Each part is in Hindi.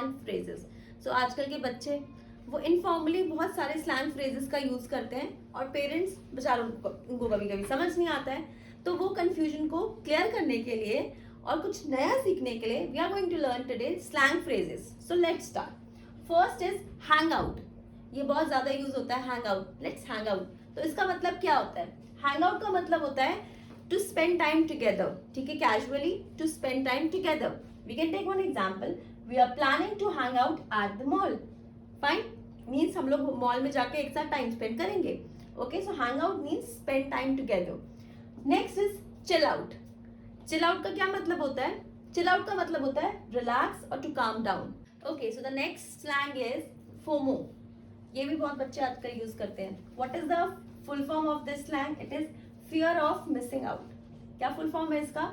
Slang phrases. सो आजकल के बच्चे वो इनफॉर्मली बहुत सारे स्लैंग फ्रेजेस का यूज करते हैं और पेरेंट्स बेचारों उनको कभी कभी समझ नहीं आता है। तो वो कंफ्यूजन को क्लियर करने के लिए और कुछ नया सीखने के लिए we are going to learn today slang phrases. So let's start. First is hang out. ये बहुत ज्यादा यूज होता है, hang out, let's hang out. तो इसका मतलब क्या होता है? हैंग आउट का मतलब होता है टू स्पेंड टाइम टुगेदर, ठीक है, casually to spend time together. We can take one example, we are planning to hang out at the mall. Fine, means हम लोग मॉल में जाके एक साथ टाइम स्पेंड करेंगे। Okay, so hang out means spend time together. Next is chill out. Chill out का क्या मतलब होता है? चिल आउट का मतलब होता है रिलैक्स और to calm down. Okay, so the next slang is FOMO. ये भी बहुत बच्चे आजकल यूज करते हैं। What is the full form of this slang? It is fear of missing out. क्या फुल फॉर्म है इसका?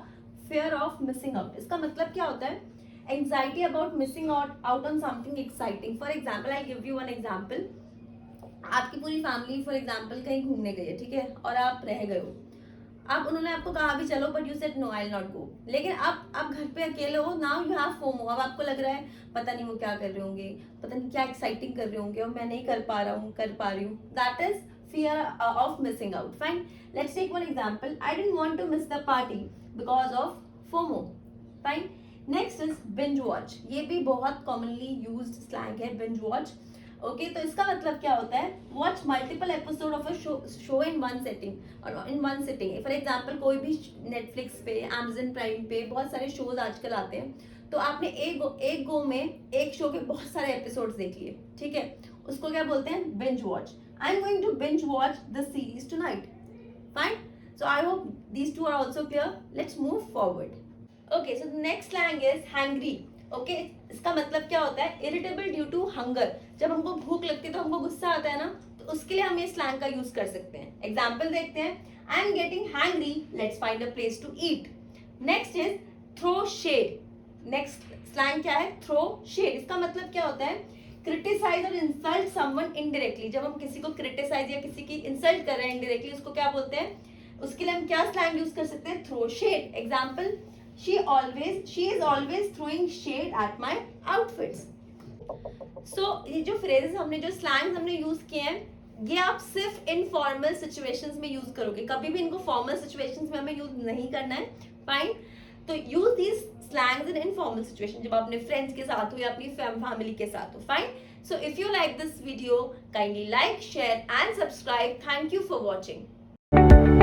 Fear of missing out. इसका मतलब क्या होता है? Anxiety about missing out on something exciting. For example, I give you one example. आपकी पूरी फैमिली फॉर एग्जाम्पल कहीं घूमने गई है, ठीक है, और आप रह गए हो। अब उन्होंने आपको कहा भी चलो, but you said no, I will not go. लेकिन अब आप घर पे अकेले हो, नाउ यू हैव फोमो। अब आपको लग रहा है पता नहीं वो क्या कर रहे होंगे, पता नहीं क्या एक्साइटिंग कर रहे होंगे और मैं नहीं कर पा रही हूँ। That is fear of missing out. Fine, let's take one example. I didn't want to miss the party because of FOMO. Fine, next is binge watch. ये भी बहुत commonly used slang है, binge watch. ओके, तो इसका मतलब क्या होता है? Watch multiple episode of a show in one setting और in one sitting. For example, कोई भी नेटफ्लिक्स पे, अमेजन प्राइम पे बहुत सारे शोज आजकल आते हैं, तो आपने एक गो में एक शो के बहुत सारे एपिसोड्स देख लिए, ठीक है, उसको क्या बोलते हैं? Binge watch. I am going to binge watch the series tonight. Fine, so I hope these two are also clear. Let's move forward. Okay, so the next slang is hangry. Okay, इसका मतलब क्या होता है? Irritable due to hunger. जब हमको भूख लगती है तो हमको गुस्सा आता है ना, तो उसके लिए हम ये स्लैंग का यूज कर सकते हैं। एग्जाम्पल देखते हैं। I am getting hangry, let's find a place to eat. Next is throw shade. Next slang क्या है? Throw shade. इसका मतलब क्या होता है? क्रिटिसाइज और इंसल्ट समवन इनडायरेक्टली। जब हम किसी को क्रिटिसाइज या किसी की इंसल्ट कर रहे हैं इनडायरेक्टली, उसको क्या बोलते हैं? उसके लिए हम क्या स्लैंग यूज कर सकते हैं? Throw shade. Example, she is always throwing shade at my outfits. So ये जो phrases हमने, जो slangs हमने यूज किए हैं, ये आप सिर्फ इनफॉर्मल सिचुएशंस में यूज करोगे, कभी भी इनको फॉर्मल सिचुएशंस में हमें यूज नहीं करना है। फाइन, तो use these slangs in informal situation, जब अपने फ्रेंड्स के साथ हो या अपनी फैमिली के साथ हो। Fine, so if you like this video, kindly like, share and subscribe. Thank you for watching.